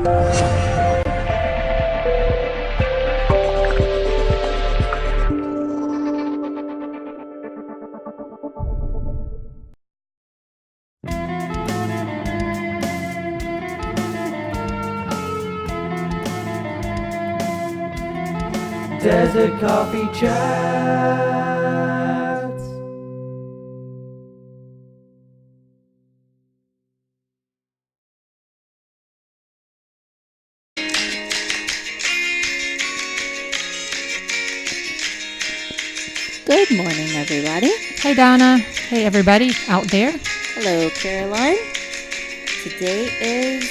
Desert Coffee Chats. Good morning, everybody. Hey, Donna. Hey, everybody out there. Hello, Caroline. Today is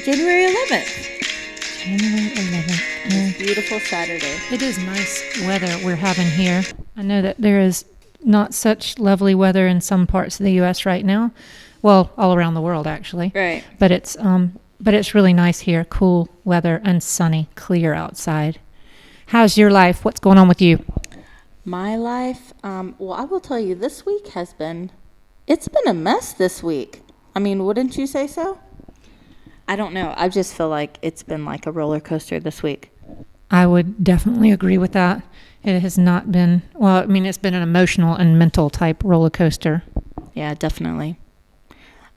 January 11th. January 11th. It's beautiful Saturday. It is nice weather we're having here. I know that there is not such lovely weather in some parts of the U.S. right now. Well, all around the world, actually. Right. But it's really nice here. Cool weather and sunny, clear outside. How's your life? What's going on with you? My life, well, I will tell you, this week it's been a mess this week. I mean, wouldn't you say so? I don't know. I just feel like it's been like a roller coaster this week. I would definitely agree with that. It has not been, well, I mean, it's been an emotional and mental type roller coaster. Yeah, definitely.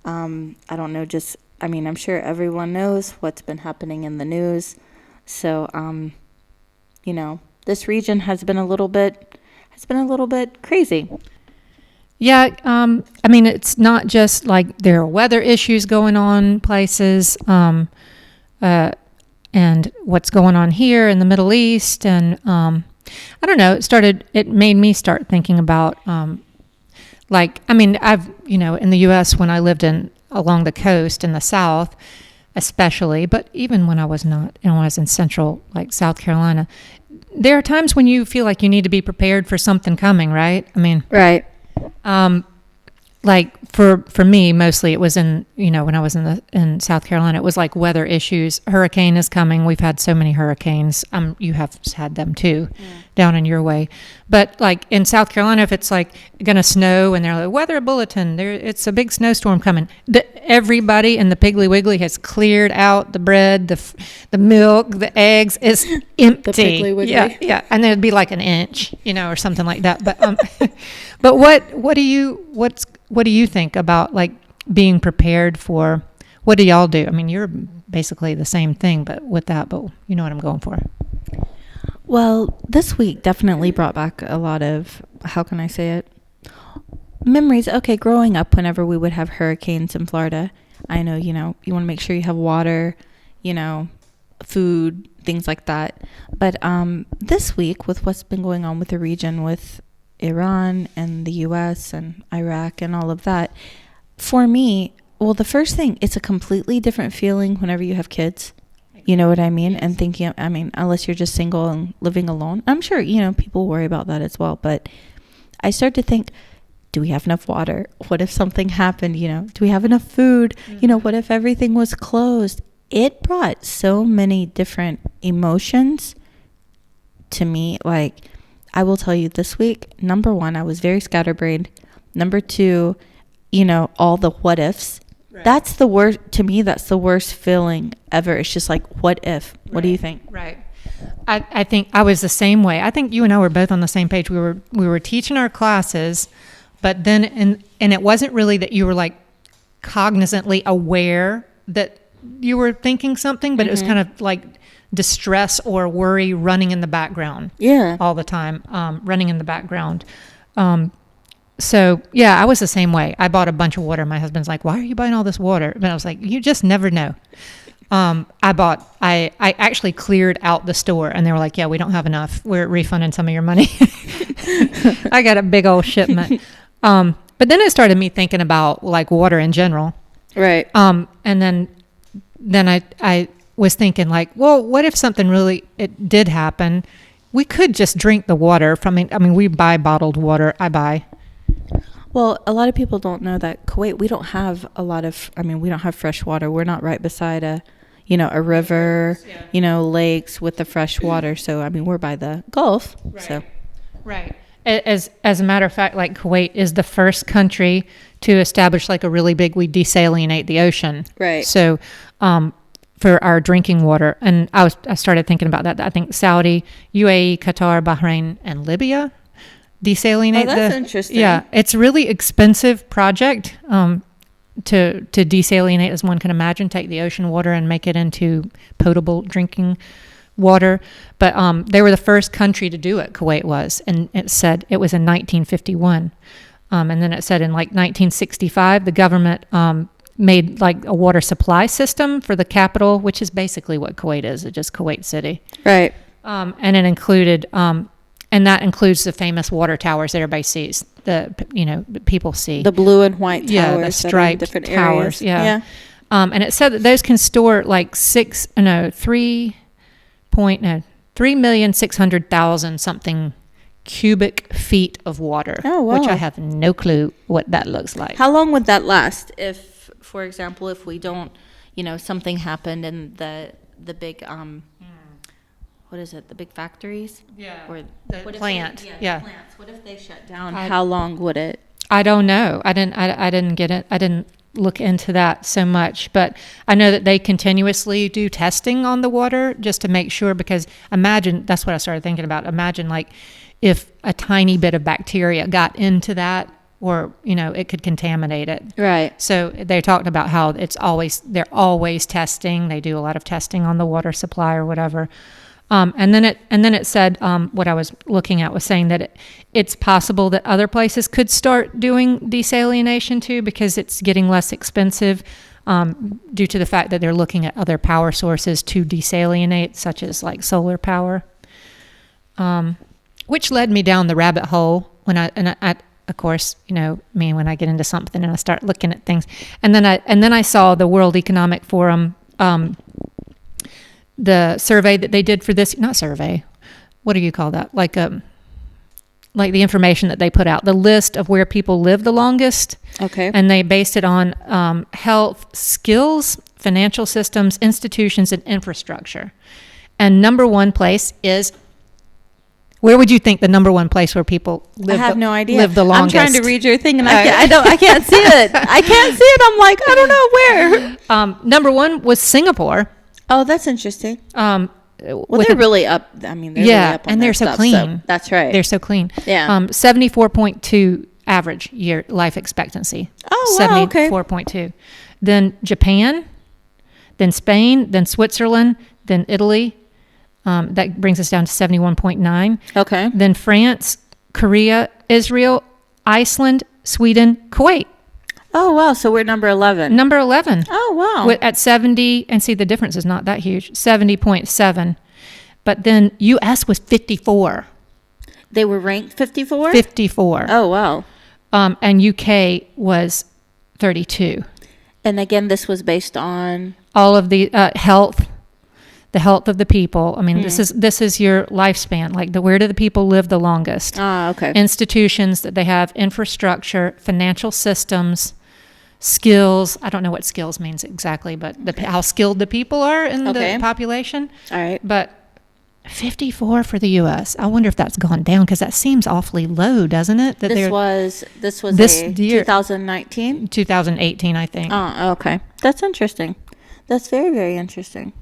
I don't know, I'm sure everyone knows what's been happening in the news. So, this region has been a little bit crazy. Yeah, I mean, it's not just like there are weather issues going on places, and what's going on here in the Middle East, and I don't know. It made me start thinking about, I've, in the U.S. when I lived along the coast in the South, especially, but even when I was not, when I was in central, like South Carolina, there are times when you feel like you need to be prepared for something coming, right? I mean, right. Like for me, mostly it was when I was in South Carolina, it was like weather issues. Hurricane is coming. We've had so many hurricanes. You have had them too, down in your way. But like in South Carolina, if it's like going to snow and they're like weather bulletin, it's a big snowstorm coming. Everybody in the Piggly Wiggly has cleared out the bread, the milk, the eggs is empty. The Piggly Wiggly. Yeah, and there'd be like an inch, or something like that. But but what do you think about like being prepared for? What do y'all do? I mean, you're basically the same thing, but with that, but you know what I'm going for. Well, this week definitely brought back a lot of, how can I say it? Memories. Okay, growing up, whenever we would have hurricanes in Florida, I know, you want to make sure you have water, food, things like that. But this week, with what's been going on with the region, with Iran and the U.S. and Iraq and all of that, for me, well, the first thing, it's a completely different feeling whenever you have kids. You know what I mean? And thinking, unless you're just single and living alone, I'm sure, people worry about that as well. But I start to think, do we have enough water? What if something happened? Do we have enough food? Mm-hmm. What if everything was closed? It brought so many different emotions to me. Like, I will tell you this week, number one, I was very scatterbrained. Number two, all the what ifs. Right. That's the worst, to me, that's the worst feeling ever. It's just like, what if? What do you think? Right. I think I was the same way. I think you and I were both on the same page. We were teaching our classes, but then, and it wasn't really that you were like cognizantly aware that you were thinking something, but mm-hmm. It was kind of like distress or worry running in the background. Yeah. All the time, running in the background. So yeah, I was the same way. I bought a bunch of water. My husband's like, "Why are you buying all this water?" But I was like, "You just never know." I actually cleared out the store, and they were like, "Yeah, we don't have enough. We're refunding some of your money." I got a big old shipment. But then it started me thinking about like water in general. Right. And then I was thinking like, well, what if something it did happen? We could just drink the water from it. I mean, we buy bottled water. Well, a lot of people don't know that Kuwait, we don't have we don't have fresh water. We're not right beside a river, lakes with the fresh water. So, we're by the Gulf. Right. So. Right. As a matter of fact, like Kuwait is the first country to establish like a really big, we desalinate the ocean. Right. So, for for our drinking water. And I started thinking about that. I think Saudi, UAE, Qatar, Bahrain, and Libya desalinate. Oh, that's interesting. Yeah, it's a really expensive project to desalinate, as one can imagine. Take the ocean water and make it into potable drinking water. But they were the first country to do it, Kuwait was. And it said it was in 1951. And then it said in like 1965, the government made like a water supply system for the capital, which is basically what Kuwait is. It's just Kuwait City. Right. And it included, and that includes the famous water towers that everybody sees. People see. The blue and white towers. Yeah, the striped different towers. areas. Yeah. And it said that those can store like 3,600,000 something cubic feet of water. Oh, wow. Which I have no clue what that looks like. How long would that last if, for example, if we don't, something happened and the big, what is it, the big factories? Yeah. Or the plant. The yeah. plants. What if they shut down? How long would it? I don't know. I didn't get it. I didn't look into that so much, but I know that they continuously do testing on the water just to make sure, because that's what I started thinking about. Imagine like if a tiny bit of bacteria got into that, or it could contaminate it. Right. So they talked about how they're always testing. They do a lot of testing on the water supply or whatever. And then it said, what I was looking at was saying that it's possible that other places could start doing desalination too, because it's getting less expensive due to the fact that they're looking at other power sources to desalinate, such as like solar power, which led me down the rabbit hole when I of course, me, when I get into something and I start looking at things, and then I saw the World Economic Forum, the survey that they did for this, not survey, what do you call that? Like the information that they put out, the list of where people live the longest. Okay. And they based it on health, skills, financial systems, institutions, and infrastructure. And number one place is, where would you think the number one place where people live? I have no idea. Live the longest. I'm trying to read your thing and I can't see it. I can't see it. I'm like, I don't know where. Number one was Singapore. Oh, that's interesting. Well, they're really up. I mean, they're yeah, really up on and they're so stuff, clean. So that's right. They're so clean. Yeah. 74.2 average year life expectancy. Oh, wow. 74.2. Then Japan, then Spain, then Switzerland, then Italy. That brings us down to 71.9. Okay. Then France, Korea, Israel, Iceland, Sweden, Kuwait. Oh, wow. So we're number 11. Number 11. Oh, wow. At 70, and see, the difference is not that huge, 70.7. But then U.S. was 54. They were ranked 54? 54. Oh, wow. And UK was 32. And again, this was based on? All of the health, the health of the people. I mean, this is your lifespan. Like, where do the people live the longest? Ah, okay. Institutions that they have, infrastructure, financial systems, skills. I don't know what skills means exactly, but how skilled the people are in the population. All right. But 54 for the U.S. I wonder if that's gone down, because that seems awfully low, doesn't it? That this was this year, 2019? 2018, I think. Oh, okay. That's interesting. That's very, very interesting.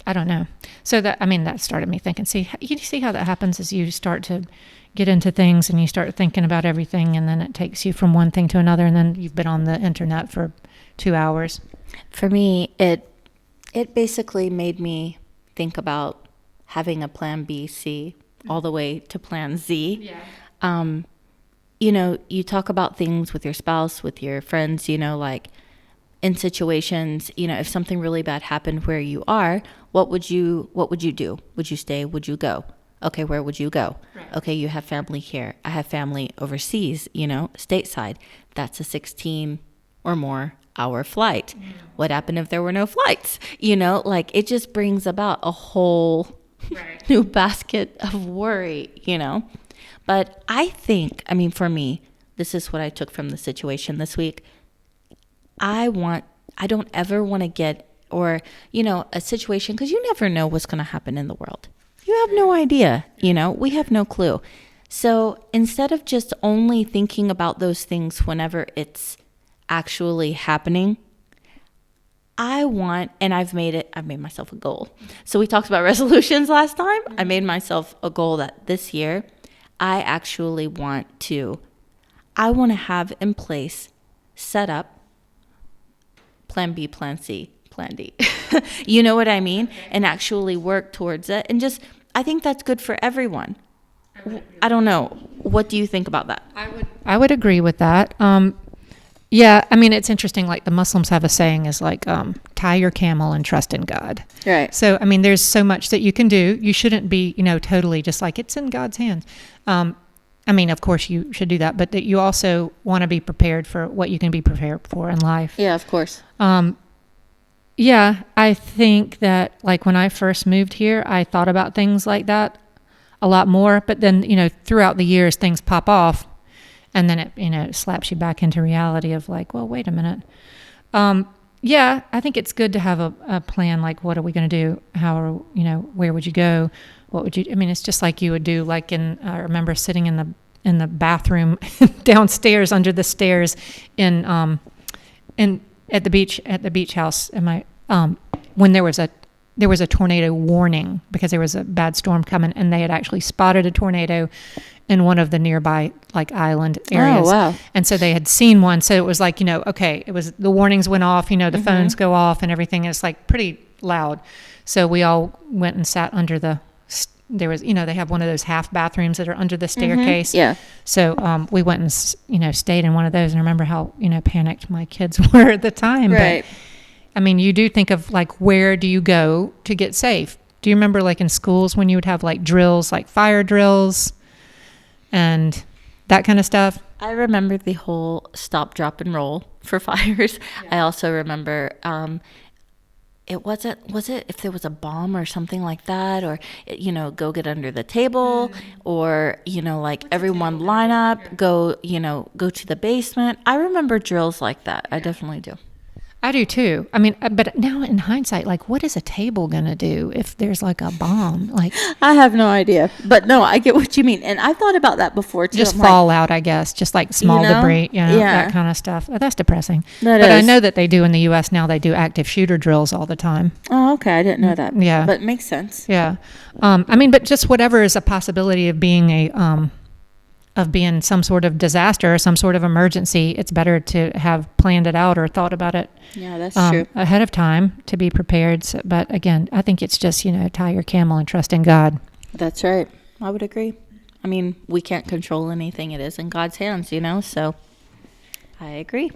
I don't know. So that started me thinking, you see how that happens as you start to get into things and you start thinking about everything, and then it takes you from one thing to another, and then you've been on the internet for 2 hours. For me, it basically made me think about having a plan B, C, all the way to plan Z. Yeah. You talk about things with your spouse, with your friends, like in situations, if something really bad happened where you are, what would you do? Would you stay? Would you go? Okay, where would you go? Right. Okay, you have family here. I have family overseas, stateside. That's a 16 or more hour flight. Mm. What happened if there were no flights? It just brings about a whole new basket of worry, But I think, for me, this is what I took from the situation this week. I don't ever want to get, or, a situation, because you never know what's going to happen in the world. You have no idea, we have no clue. So instead of just only thinking about those things whenever it's actually happening, I want, and I've made myself a goal. So we talked about resolutions last time. I made myself a goal that this year I actually want to have in place, set up, plan B, plan C, plan D. You know what I mean? And actually work towards it. And just, I think that's good for everyone. I don't know. What do you think about that? I would agree with that. Yeah, I mean, it's interesting. Like the Muslims have a saying is like, tie your camel and trust in God. Right. So, I mean, there's so much that you can do. You shouldn't be, totally just like it's in God's hands. I mean, of course you should do that, but that you also want to be prepared for what you can be prepared for in life. Yeah, of course. Yeah, I think that like when I first moved here, I thought about things like that a lot more, but then, throughout the years things pop off and then it slaps you back into reality of like, well, wait a minute. Yeah, I think it's good to have a plan. Like, what are we going to do? Where would you go? What would you, I mean, it's just like you would do, like I remember sitting in the bathroom downstairs under the stairs at the beach house when there was a tornado warning because there was a bad storm coming, and they had actually spotted a tornado in one of the nearby like island areas. Oh, wow. And so they had seen one. So it was like, okay, it was, the warnings went off, the phones go off and everything. It's like pretty loud. So we all went and sat under there was, they have one of those half bathrooms that are under the staircase. Yeah. So we went and, stayed in one of those, and I remember how, panicked my kids were at the time. Right. But I mean, you do think of like, where do you go to get safe? Do you remember like in schools when you would have like drills, like fire drills and that kind of stuff? I remember the whole stop, drop, and roll for fires. Yeah. I also remember, was it if there was a bomb or something like that, or, go get under the table, or, like everyone line up, go to the basement. I remember drills like that. I definitely do. I do too. I mean, but now in hindsight, like, what is a table going to do if there's like a bomb? Like, I have no idea, but no, I get what you mean. And I've thought about that before too. Just fallout, I guess, just like small debris, that kind of stuff. That's depressing. But I know that they do in the U.S. now, they do active shooter drills all the time. Oh, okay. I didn't know that. Yeah. But it makes sense. Yeah. I mean, but just whatever is a possibility of being being some sort of disaster or some sort of emergency, it's better to have planned it out or thought about it. Yeah, that's true. Ahead of time to be prepared. So, but again, I think it's just, tie your camel and trust in God. That's right. I would agree. I mean, we can't control anything. It is in God's hands, so I agree.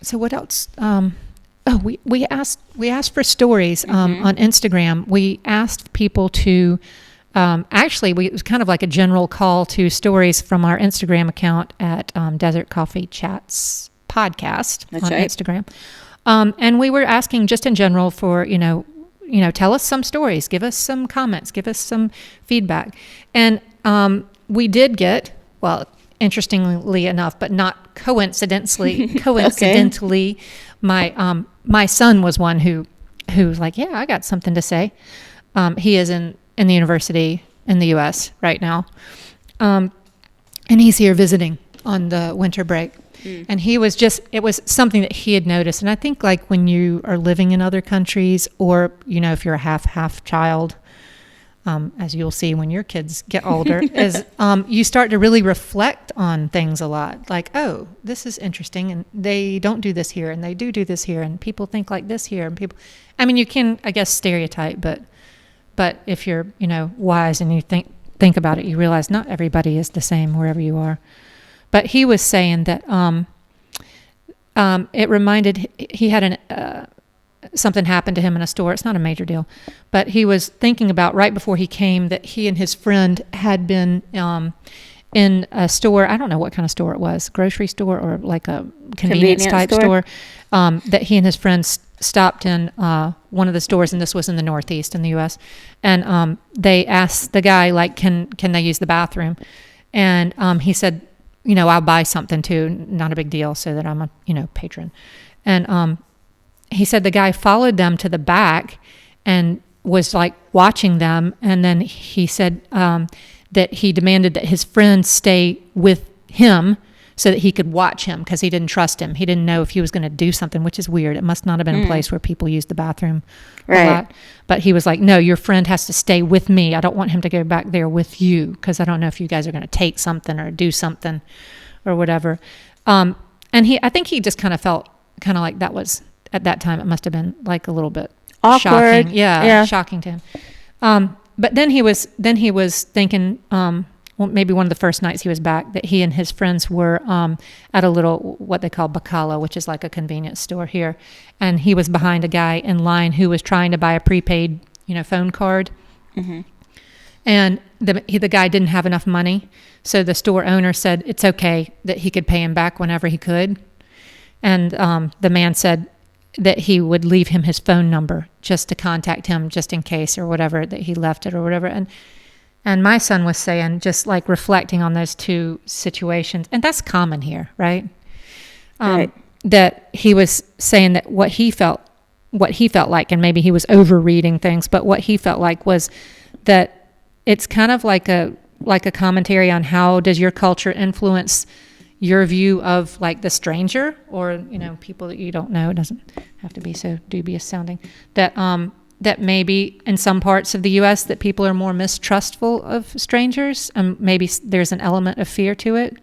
So what else? We asked for stories on Instagram. We asked people to it was kind of like a general call to stories from our Instagram account at Desert Coffee Chats Podcast on Instagram. And we were asking just in general for, tell us some stories, give us some comments, give us some feedback. And we did get, well, interestingly enough, but not coincidentally, my son was one who was like, yeah, I got something to say. He is in the university in the U.S. right now. And he's here visiting on the winter break. And it was something that he had noticed. And I think like when you are living in other countries, or, if you're a half child, as you'll see when your kids get older, is you start to really reflect on things a lot. Like, oh, this is interesting. And they don't do this here, and they do this here. And people think like this here. And you can, I guess, stereotype, but if you're, wise and you think about it, you realize not everybody is the same wherever you are. But he was saying that it reminded, he had something happened to him in a store. It's not a major deal. But he was thinking about right before he came that he and his friend had been in a store. I don't know what kind of store it was, grocery store or like a convenience type store, that he and his friends stopped in one of the stores, and this was in the Northeast in the U.S. And they asked the guy, like, can they use the bathroom? And he said, I'll buy something too, not a big deal, so that I'm a patron. And he said the guy followed them to the back and was like watching them, and then he said that he demanded that his friend stay with him so that he could watch him because he didn't trust him. He didn't know if he was going to do something, which is weird. It must not have been a place where people use the bathroom a lot. But he was like, no, your friend has to stay with me. I don't want him to go back there with you because I don't know if you guys are going to take something or do something or whatever. And I think he just kind of felt kind of like that was, at that time, it must have been like a little bit awkward. Shocking. Yeah, shocking to him. But then he was thinking, well, maybe one of the first nights he was back, that he and his friends were at a little, what they call Bacala, which is like a convenience store here. And he was behind a guy in line who was trying to buy a prepaid, phone card. Mm-hmm. And the guy didn't have enough money. So the store owner said it's okay, that he could pay him back whenever he could. And the man said that he would leave him his phone number just to contact him just in case or whatever, that he left it or whatever. And my son was saying, just like reflecting on those two situations, and that's common here, right? Right. That he was saying that what he felt like, and maybe he was overreading things, but what he felt like was that it's kind of like a commentary on how does your culture influence your view of like the stranger or, people that you don't know. It doesn't have to be so dubious sounding. That maybe in some parts of the U.S. that people are more mistrustful of strangers, and maybe there's an element of fear to it,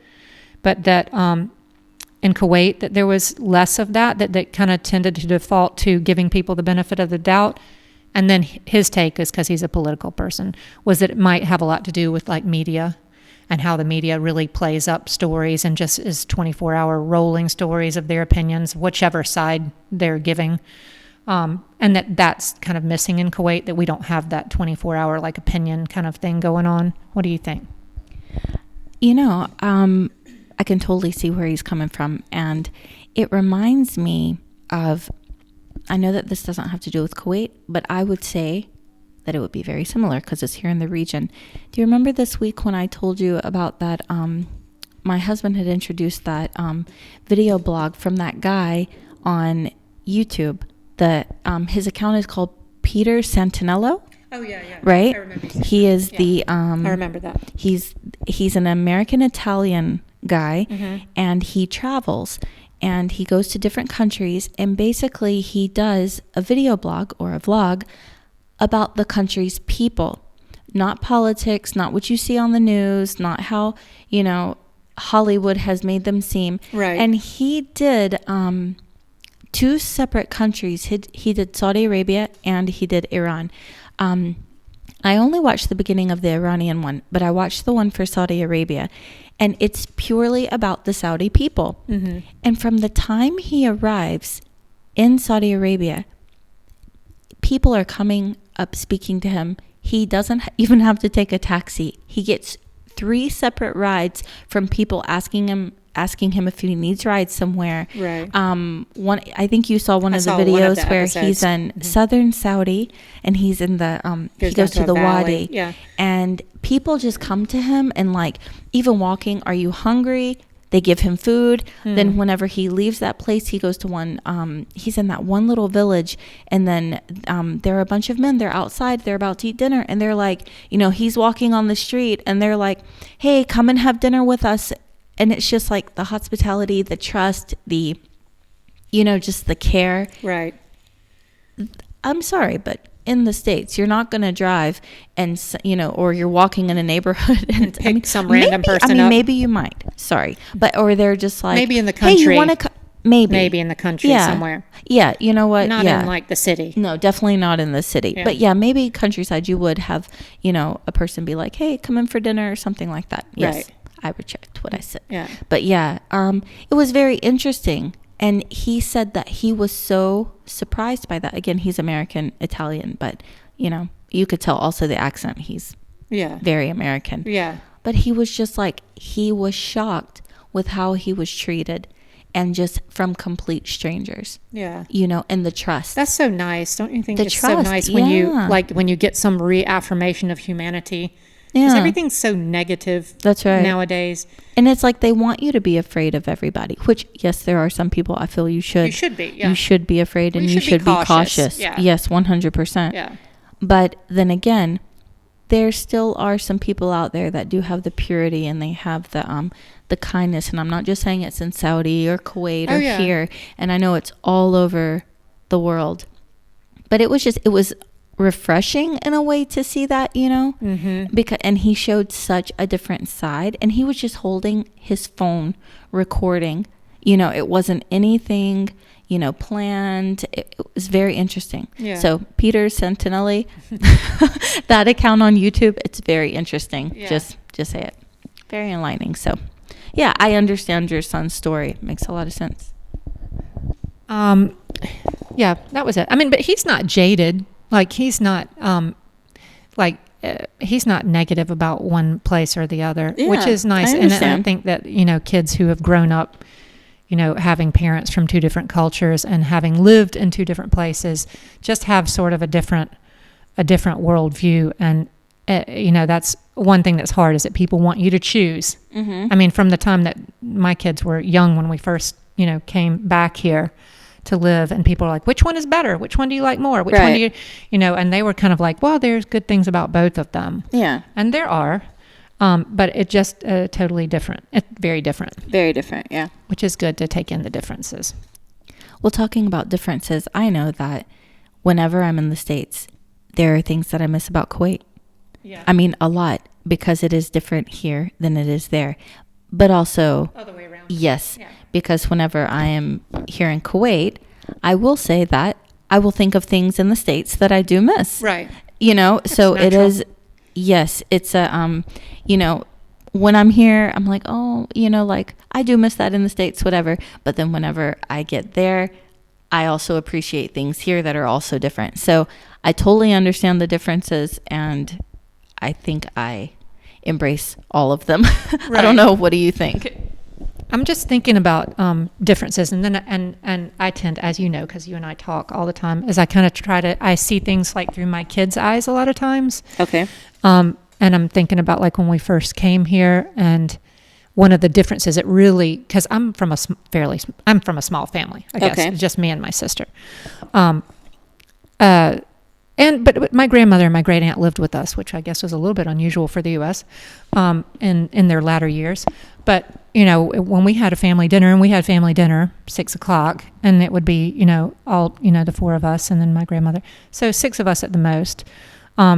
but that in Kuwait that there was less of that kind of tended to default to giving people the benefit of the doubt. And then his take is, because he's a political person, was that it might have a lot to do with like media and how the media really plays up stories and just is 24-hour rolling stories of their opinions, whichever side they're giving. And that's kind of missing in Kuwait, that we don't have that 24-hour like opinion kind of thing going on. What do you think? I can totally see where he's coming from. And it reminds me of, I know that this doesn't have to do with Kuwait, but I would say that it would be very similar because it's here in the region. Do you remember this week when I told you about that? My husband had introduced that video blog from that guy on YouTube. His account is called Peter Santinello. Oh yeah. Right? I remember. He is the I remember that. He's an American Italian guy, mm-hmm. and he travels and he goes to different countries, and basically he does a video blog or a vlog about the country's people, not politics, not what you see on the news, not how, Hollywood has made them seem. Right. And he did two separate countries. He did Saudi Arabia and he did Iran. I only watched the beginning of the Iranian one, but I watched the one for Saudi Arabia, and it's purely about the Saudi people. Mm-hmm. And from the time he arrives in Saudi Arabia, people are coming up speaking to him. He doesn't even have to take a taxi. He gets 3 separate rides from people asking him if he needs rides somewhere. Right. I think you saw one of the videos where he's in mm-hmm. southern Saudi, and he's in the he goes to the Wadi. Yeah. And people just come to him, and like, even walking, are you hungry? They give him food. Then whenever he leaves that place, he goes to one, he's in that one little village, and then there are a bunch of men, they're outside, they're about to eat dinner, and they're like, he's walking on the street, and they're like, hey, come and have dinner with us. And it's just like the hospitality, the trust, the, just the care. Right. I'm sorry, but in the States, you're not going to drive and, or you're walking in a neighborhood and pick some random person up. Maybe you might. Sorry. Or they're just like, maybe in the country. Hey, you want to Maybe in the country somewhere. Yeah, you know what? Not in like the city. No, definitely not in the city. Yeah. But maybe countryside, you would have, a person be like, hey, come in for dinner or something like that. Yes. Right. I retract what I said. Yeah. But it was very interesting. And he said that he was so surprised by that. Again, he's American Italian, but you could tell also the accent. He's very American. Yeah. But he was just like, he was shocked with how he was treated, and just from complete strangers. Yeah. And the trust. That's so nice. Don't you think it's so nice when you get some reaffirmation of humanity? Because everything's so negative. That's right. Nowadays. And it's like they want you to be afraid of everybody, which, yes, there are some people I feel you should. You should be, yeah. You should be afraid, and you should be cautious. Yeah. Yes, 100%. Yeah. But then again, there still are some people out there that do have the purity, and they have the kindness. And I'm not just saying it's in Saudi or Kuwait or here. And I know it's all over the world. But it was refreshing in a way to see that, and he showed such a different side, and he was just holding his phone recording. It wasn't anything planned. It was very interesting. So Peter Santinelli, that account on YouTube, it's very interesting. Just say it. Very enlightening. So yeah, I understand your son's story. It makes a lot of sense. Yeah, that was it. I mean, but he's not jaded. Like, he's not he's not negative about one place or the other, which is nice. And I think that, kids who have grown up, having parents from two different cultures and having lived in two different places, just have sort of a different worldview. And, that's one thing that's hard, is that people want you to choose. I mean, from the time that my kids were young, when we first, came back here to live, and people are like, which one is better? Which one do you like more? Which one do you, and they were kind of like, well, there's good things about both of them. Yeah. And there are, but it's just totally different. It's very different. Very different, yeah. Which is good to take in the differences. Well, talking about differences, I know that whenever I'm in the States, there are things that I miss about Kuwait. Yeah. I mean, a lot, because it is different here than it is there. But also, other way around. Yes, yeah. Because whenever I am here in Kuwait, I will say that I will think of things in the States that I do miss. Right. That's so natural. It is, yes, it's a, when I'm here, I'm like, oh, like, I do miss that in the States, whatever. But then whenever I get there, I also appreciate things here that are also different. So I totally understand the differences, and I think I embrace all of them. Right. I don't know. What do you think? I'm just thinking about differences, and then and I tend, as you know, because you and I talk all the time, is I kind of I see things like through my kids' eyes a lot of times. Okay. And I'm thinking about, like, when we first came here, and one of the differences, it really, because I'm from a small family, I guess. Okay. It's just me and my sister. But my grandmother and my great aunt lived with us, which I guess was a little bit unusual for the U.S. In their latter years. But when we had a family dinner, and we had family dinner 6:00, and it would be all the four of us, and then my grandmother, so 6 of us at the most,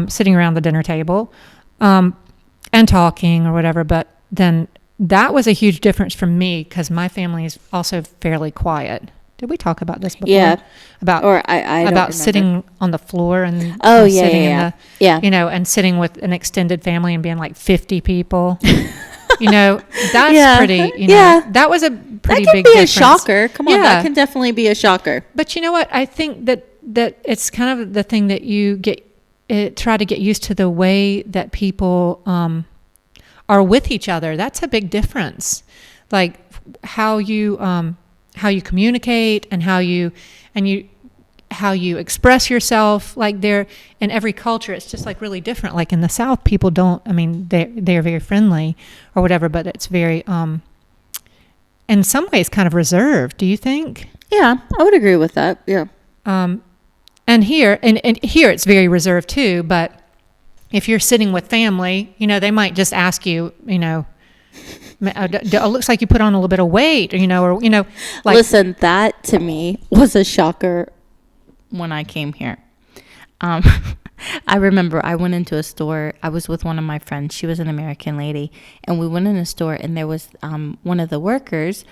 sitting around the dinner table, and talking or whatever. But then that was a huge difference for me, because my family is also fairly quiet. Did we talk about this before? Yeah. About sitting on the floor and sitting in the, and sitting with an extended family and being like 50 people. That's pretty. That was a pretty big difference. That can be a shocker. Come on, that can definitely be a shocker. But you know what? I think that it's kind of the thing that you try to get used to, the way that people are with each other. That's a big difference. Like how you communicate, and how you express yourself. Like, in every culture, it's just like really different. Like in the South, people don't, they're very friendly or whatever, but it's very, in some ways, kind of reserved. Do you think? Yeah, I would agree with that. Yeah. And here it's very reserved too, but if you're sitting with family, they might just ask you, it looks like you put on a little bit of weight, like. Listen, that to me was a shocker when I came here. I remember I went into a store. I was with one of my friends. She was an American lady, and we went in a store, and there was one of the workers,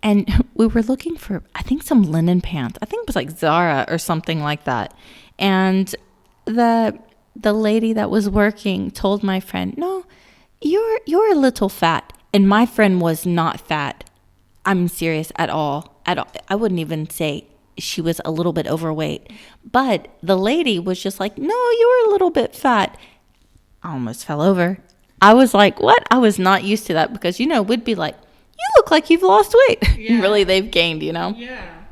and we were looking for, I think, some linen pants. I think it was like Zara or something like that. And the lady that was working told my friend, "No, you're a little fat." And my friend was not fat. I'm serious at all. I wouldn't even say she was a little bit overweight. But the lady was just like, "No, you were a little bit fat." I almost fell over. I was like, what? I was not used to that, because, we'd be like, "You look like you've lost weight." Yeah. Really, they've gained, Yeah.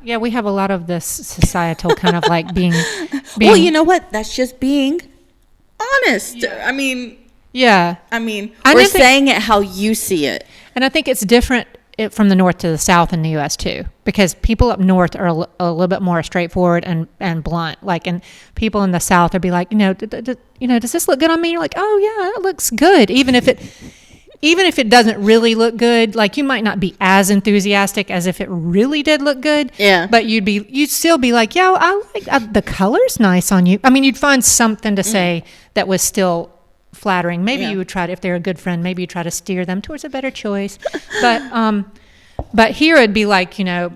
Yeah, we have a lot of this societal kind of like being well, you know what? That's just being honest. Yeah. Yeah. We're saying it how you see it. And I think it's different from the North to the South in the U.S. too, because people up north are a little bit more straightforward and blunt. Like, and people in the South would be like, does this look good on me? You're like, oh yeah, it looks good. Even if it doesn't really look good, like you might not be as enthusiastic as if it really did look good. Yeah. But you'd still be like, yeah, I like the color's nice on you. I mean, you'd find something to say that was still flattering. Maybe you would try to, if they're a good friend, maybe you try to steer them towards a better choice. But here it'd be like, oh,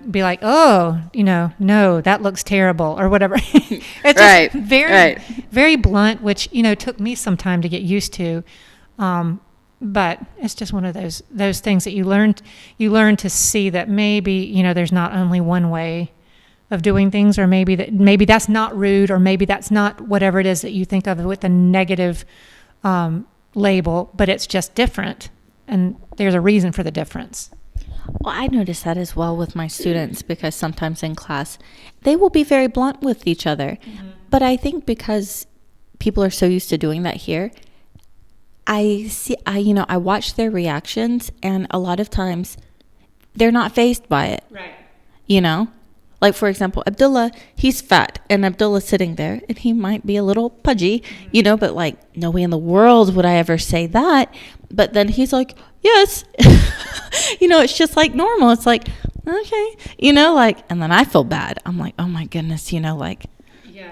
no, that looks terrible or whatever. It's just very, very blunt, which, took me some time to get used to. But it's just one of those things that you learn to see that maybe, there's not only one way of doing things, or maybe that's not rude, or maybe that's not whatever it is that you think of with a negative label, but it's just different. And there's a reason for the difference. Well, I notice that as well with my students, because sometimes in class they will be very blunt with each other. Mm-hmm. But I think because people are so used to doing that here, I watch their reactions, and a lot of times they're not fazed by it. Right. Like, for example, Abdullah, he's fat, and Abdullah's sitting there, and he might be a little pudgy, but like, no way in the world would I ever say that. But then he's like, yes. It's just like normal. It's like, okay, and then I feel bad. I'm like, oh my goodness,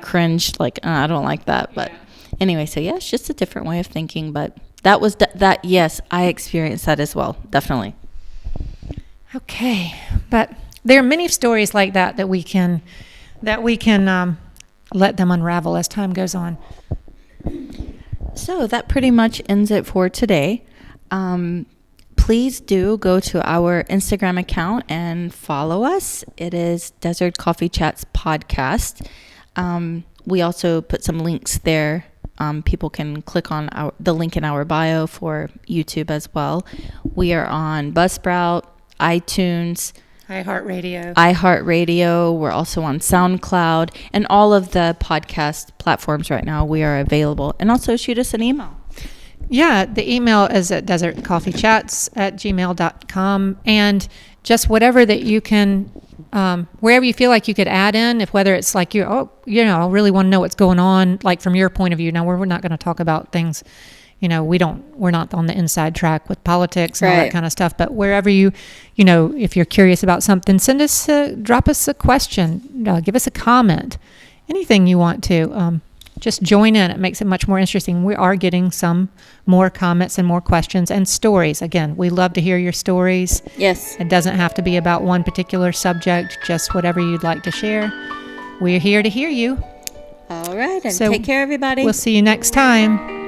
cringe. Like, I don't like that. But anyway, so yeah, it's just a different way of thinking. But that was that. Yes, I experienced that as well. Definitely. Okay. But there are many stories like that we can let them unravel as time goes on. So that pretty much ends it for today. Please do go to our Instagram account and follow us. It is Desert Coffee Chats Podcast. We also put some links there. People can click on the link in our bio for YouTube as well. We are on Buzzsprout, iTunes, iHeartRadio. We're also on SoundCloud, and all of the podcast platforms right now. We are available. And also shoot us an email. Yeah, the email is at desertcoffeechats@gmail.com, and just whatever that you can, wherever you feel like you could add in, whether it's like I really want to know what's going on, like from your point of view. Now we're not going to talk about things, we're not on the inside track with politics and all that kind of stuff. But wherever if you're curious about something, drop us a question, give us a comment, anything you want to. Just join in. It makes it much more interesting. We are getting some more comments and more questions and stories. Again, we love to hear your stories. Yes. It doesn't have to be about one particular subject, just whatever you'd like to share. We're here to hear you. All right. And take care, everybody. We'll see you next time.